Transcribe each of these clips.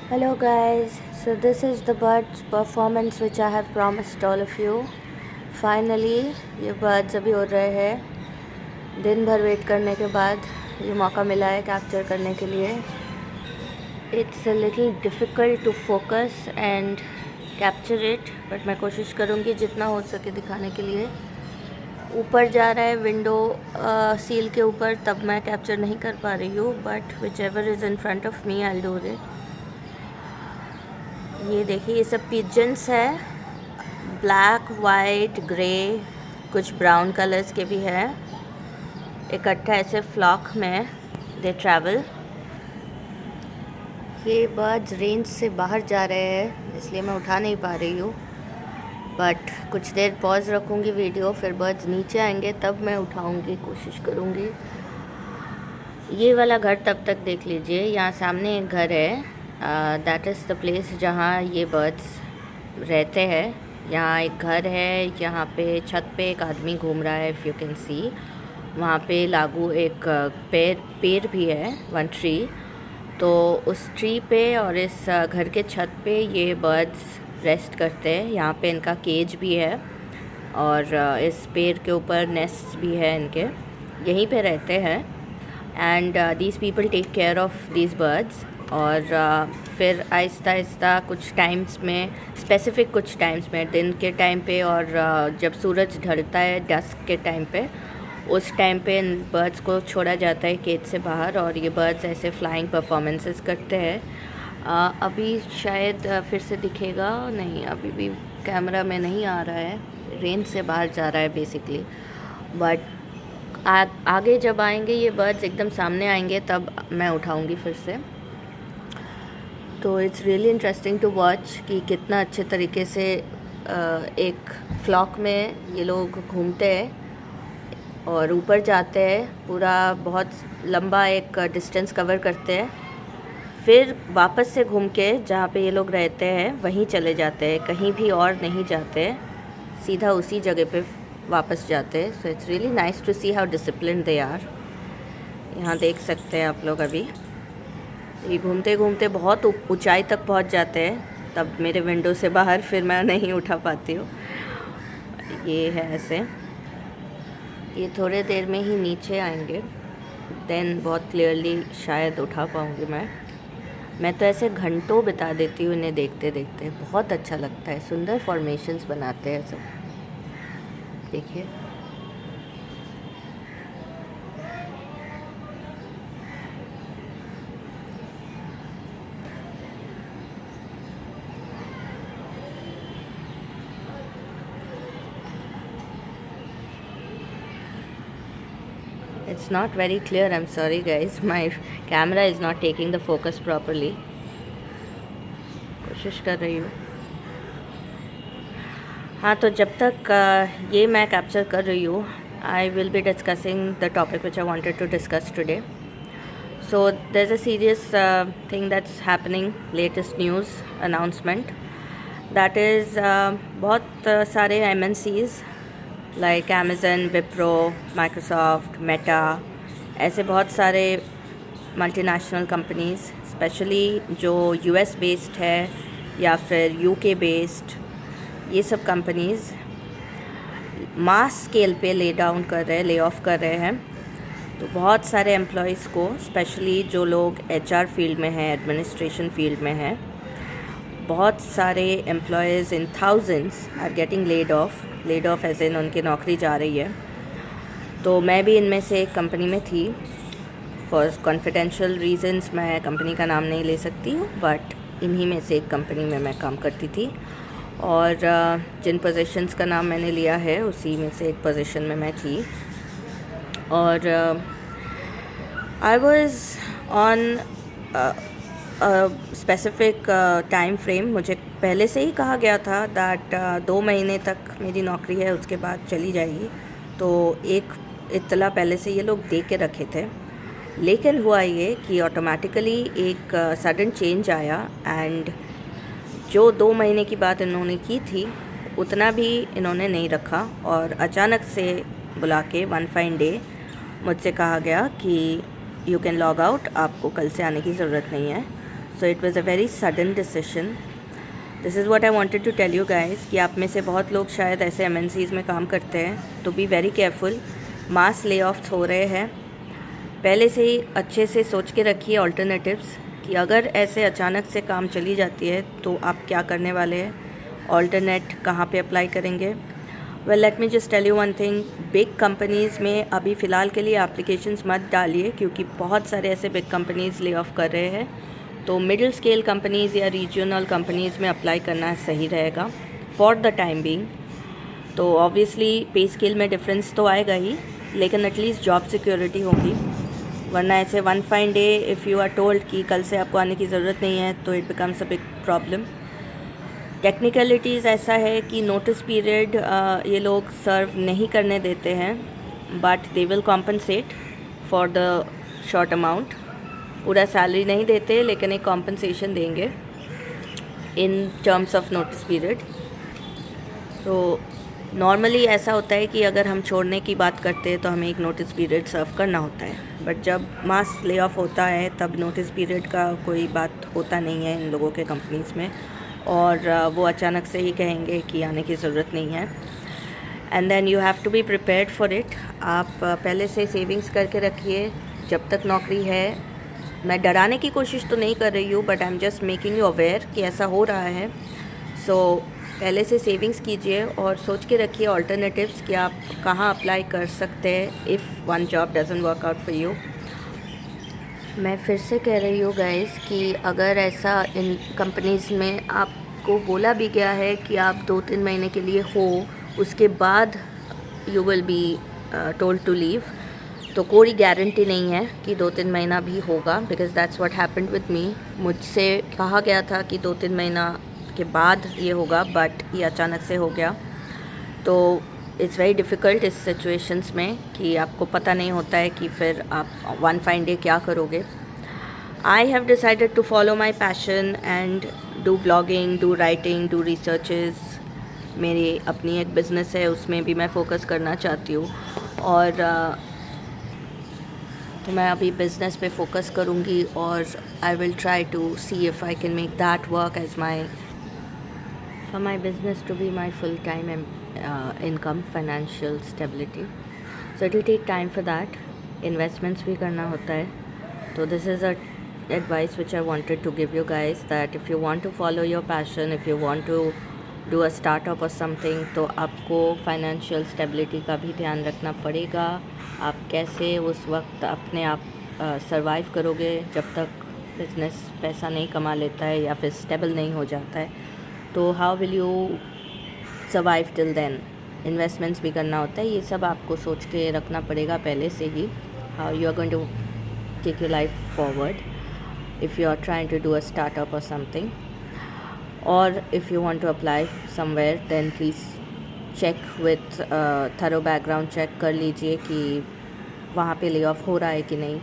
Hello guys, so this is the birds performance which I have promised all of you. Finally ये birds अभी हो रहे हैं, दिन भर वेट करने के बाद ये मौका मिला है कैप्चर करने के लिए. It's a little difficult to focus and capture it, but मैं कोशिश करूँगी जितना हो सके दिखाने के लिए. ऊपर जा रहा है विंडो सील के ऊपर, तब मैं कैप्चर नहीं कर पा रही हूँ, but which ever is in front of me I do it. ये देखिए, ये सब पिजन्स है, ब्लैक, वाइट, ग्रे, कुछ ब्राउन कलर्स के भी है. इकट्ठा ऐसे फ्लॉक में दे ट्रैवल. ये बर्ड्स रेंज से बाहर जा रहे हैं, इसलिए मैं उठा नहीं पा रही हूँ, बट कुछ देर पॉज रखूँगी वीडियो, फिर बर्ड्स नीचे आएंगे तब मैं उठाऊँगी, कोशिश करूँगी. ये वाला घर तब तक देख लीजिए. यहाँ सामने एक घर है, दैट इज़ द प्लेस जहाँ ये बर्ड्स रहते हैं. यहाँ एक घर है, यहाँ पे छत पे एक आदमी घूम रहा है, इफ़ यू कैन सी. वहाँ पे लागू एक पेड़ भी है, वन ट्री. तो उस ट्री पे और इस घर के छत पे ये बर्ड्स रेस्ट करते हैं. यहाँ पे इनका केज भी है और इस पेड़ के ऊपर नेस्ट भी है इनके, यहीं पे रहते हैं. And these people take care of these birds. और फिर आहिस्ता आहिस्ता कुछ टाइम्स में, स्पेसिफ़िक कुछ टाइम्स में, दिन के टाइम पे और जब सूरज ढलता है डस्क के टाइम पे, उस टाइम पे इन बर्ड्स को छोड़ा जाता है केज से बाहर और ये बर्ड्स ऐसे फ्लाइंग परफॉर्मेंसेस करते हैं. अभी शायद फिर से दिखेगा, नहीं अभी भी कैमरा में नहीं आ रहा है, रेंज से बाहर जा रहा है बेसिकली. बट आगे जब आएंगे ये बर्ड्स, एकदम सामने आएंगे, तब मैं उठाऊंगी फिर से. तो it's really interesting to watch कि कितना अच्छे तरीके से एक फ्लॉक में ये लोग घूमते हैं और ऊपर जाते हैं, पूरा बहुत लंबा एक डिस्टेंस कवर करते हैं, फिर वापस से घूम के जहाँ पे ये लोग रहते हैं वहीं चले जाते हैं, कहीं भी और नहीं जाते, सीधा उसी जगह पे वापस जाते हैं. So it's really nice to see how disciplined they are. यहाँ देख सकते हैं आप लोग, अभी ये घूमते घूमते बहुत ऊंचाई तक पहुंच जाते हैं, तब मेरे विंडो से बाहर फिर मैं नहीं उठा पाती हूँ. ये है ऐसे. ये थोड़े देर में ही नीचे आएंगे, देन बहुत क्लियरली शायद उठा पाऊँगी मैं तो ऐसे घंटों बिता देती हूँ इन्हें देखते देखते. बहुत अच्छा लगता है, सुंदर फॉर्मेशंस बनाते हैं सब. देखिए, it's not very clear, I'm sorry guys, my camera is not taking the focus properly. कोशिश कर रही हूँ. हाँ, तो जब तक ये मैं कैप्चर कर रही हूँ, I will be discussing the topic which I wanted to discuss today. So there's a serious thing that's happening, latest news announcement, that is बहुत सारे MNCs like Amazon, Wipro, Microsoft, Meta, ऐसे बहुत सारे multinational companies, specially जो US based है या फिर UK based, ये सब कंपनीज़ मास स्केल पे ले डाउन कर रहे हैं, ले ऑफ कर रहे हैं. तो बहुत सारे एम्प्लॉयज़ को, स्पेशली जो लोग HR फील्ड में हैं, एडमिनिस्ट्रेशन फील्ड में हैं, बहुत सारे employees in thousands are getting laid off as in उनकी नौकरी जा रही है. तो मैं भी इनमें से एक कंपनी में थी. फॉर कॉन्फिडेंशियल रीजंस मैं कंपनी का नाम नहीं ले सकती हूँ, बट इन्हीं में से एक कंपनी में मैं काम करती थी. और जिन पोजीशंस का नाम मैंने लिया है, उसी में से एक पोजीशन में मैं थी. और I was on specific time frame. मुझे पहले से ही कहा गया था दैट 2 महीने तक मेरी नौकरी है, उसके बाद चली जाएगी. तो एक इत्तला पहले से ये लोग दे के रखे थे. लेकिन हुआ ये कि ऑटोमेटिकली एक सडन चेंज आया, एंड जो 2 महीने की बात इन्होंने की थी, उतना भी इन्होंने नहीं रखा. और अचानक से बुला के वन फाइन डे मुझसे कहा गया कि यू कैन लॉग आउट, आपको कल से आने की ज़रूरत नहीं है. So it was a very sudden decision. This is what I wanted to tell you guys कि आप में से बहुत लोग शायद ऐसे MNCs में काम करते हैं, तो बी वेरी केयरफुल. मास ले ऑफ्स हो रहे हैं. पहले से ही अच्छे से सोच के रखिए ऑल्टरनेटिव्स कि अगर ऐसे अचानक से काम चली जाती है तो आप क्या करने वाले हैं, ऑल्टरनेट कहाँ पे अप्लाई करेंगे. Well let me just tell you one thing, big companies में अभी फ़िलहाल के लिए एप्लीकेशंस मत डालिए क्योंकि बहुत सारे ऐसे बिग कंपनीज़ ले ऑफ कर रहे हैं. तो मिडिल स्केल कंपनीज़ या रीजनल कंपनीज़ में अप्लाई करना सही रहेगा फॉर द टाइम बीइंग. तो ऑब्वियसली पे स्केल में डिफरेंस तो आएगा ही, लेकिन एटलीस्ट जॉब सिक्योरिटी होगी. वरना ऐसे one fine day if you are told कि कल से आपको आने की ज़रूरत नहीं है तो it becomes a big problem. Technicalities ऐसा है कि नोटिस पीरियड ये लोग सर्व नहीं करने देते हैं, but they will compensate for the short amount. पूरा सैलरी नहीं देते लेकिन एक कॉम्पनसेशन देंगे in terms of notice period. तो नॉर्मली ऐसा होता है कि अगर हम छोड़ने की बात करते हैं तो हमें एक नोटिस पीरियड सर्व करना होता है, बट जब मास ले ऑफ होता है तब नोटिस पीरियड का कोई बात होता नहीं है इन लोगों के कंपनीज़ में, और वो अचानक से ही कहेंगे कि आने की ज़रूरत नहीं है. And then you have to be prepared for it. आप पहले से सेविंग्स करके रखिए जब तक नौकरी है. मैं डराने की कोशिश तो नहीं कर रही हूँ, but I am just making you aware कि ऐसा हो रहा है. सो पहले से सेविंग्स कीजिए और सोच के रखिए ऑल्टरनेटिव्स कि आप कहाँ अप्लाई कर सकते हैं if one job doesn't work out for you. मैं फिर से कह रही हूँ गाइस कि अगर ऐसा इन कंपनीज़ में आपको बोला भी गया है कि आप 2-3 महीने के लिए हो, उसके बाद you will be told to leave, तो कोई गारंटी नहीं है कि 2-3 महीना भी होगा, because that's what happened with me. मुझसे कहा गया था कि 2-3 महीना के बाद ये होगा, बट ये अचानक से हो गया. तो इट्स वेरी डिफ़िकल्ट इस सिचुएशंस में कि आपको पता नहीं होता है कि फिर आप वन फाइन डे क्या करोगे. I have decided to follow my passion and do blogging, do writing, do researches. मेरी अपनी एक बिज़नेस है, उसमें भी मैं फ़ोकस करना चाहती हूँ, और तो मैं अभी बिज़नेस पे फोकस करूँगी और I will try to see if I can make that work as my for my business to be my full-time income, financial stability. So it will take time for that. Investments भी करना होता है. So this is a advice which I wanted to give you guys, that if you want to follow your passion, if you want to do a startup or something, तो आपको financial stability का भी ध्यान रखना पड़ेगा. आप कैसे उस वक्त अपने आप survive करोगे जब तक business पैसा नहीं कमा लेता है या फिर stable नहीं हो जाता है. तो how will you survive till then. Investments भी करना होता है. ये सब आपको सोच के रखना पड़ेगा पहले से ही, how you are going to take your life forward if you are trying to do a startup और समथिंग. और if you want to apply somewhere then please check with thorough background check कर लीजिए कि वहाँ पे lay off हो रहा है कि नहीं.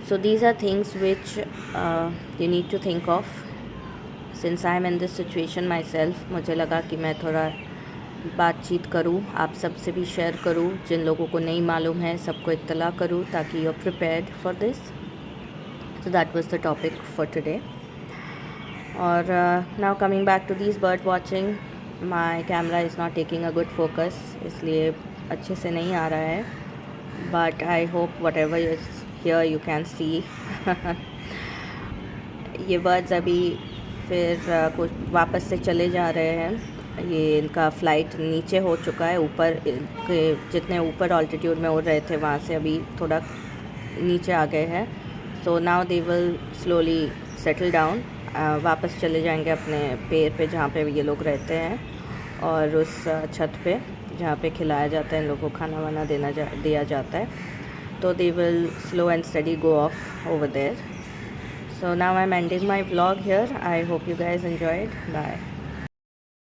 So these are things which you need to think of. Since I am in this situation myself, मुझे लगा कि मैं थोड़ा बातचीत करूं, आप सबसे भी शेयर करूं, जिन लोगों को नहीं मालूम है सबको इत्तला करूं ताकि you are prepared for this. So that was the topic for today. और now coming back to this bird watching, my camera is not taking a good focus, इसलिए अच्छे से नहीं आ रहा है, but I hope whatever is here you can see. ये birds अभी फिर कुछ वापस से चले जा रहे हैं. ये इनका फ़्लाइट नीचे हो चुका है. ऊपर के जितने ऊपर ऑल्टीट्यूड में उड़ रहे थे वहाँ से अभी थोड़ा नीचे आ गए हैं. So now they will slowly settle down. वापस चले जाएंगे अपने पेड़ पे जहाँ पे ये लोग रहते हैं, और उस छत पे जहाँ पे खिलाया जाता है इन लोगों को, खाना वाना दिया जाता है. तो they will slow and study go off over there. So now I'm ending my vlog here. I hope you guys enjoyed. Bye.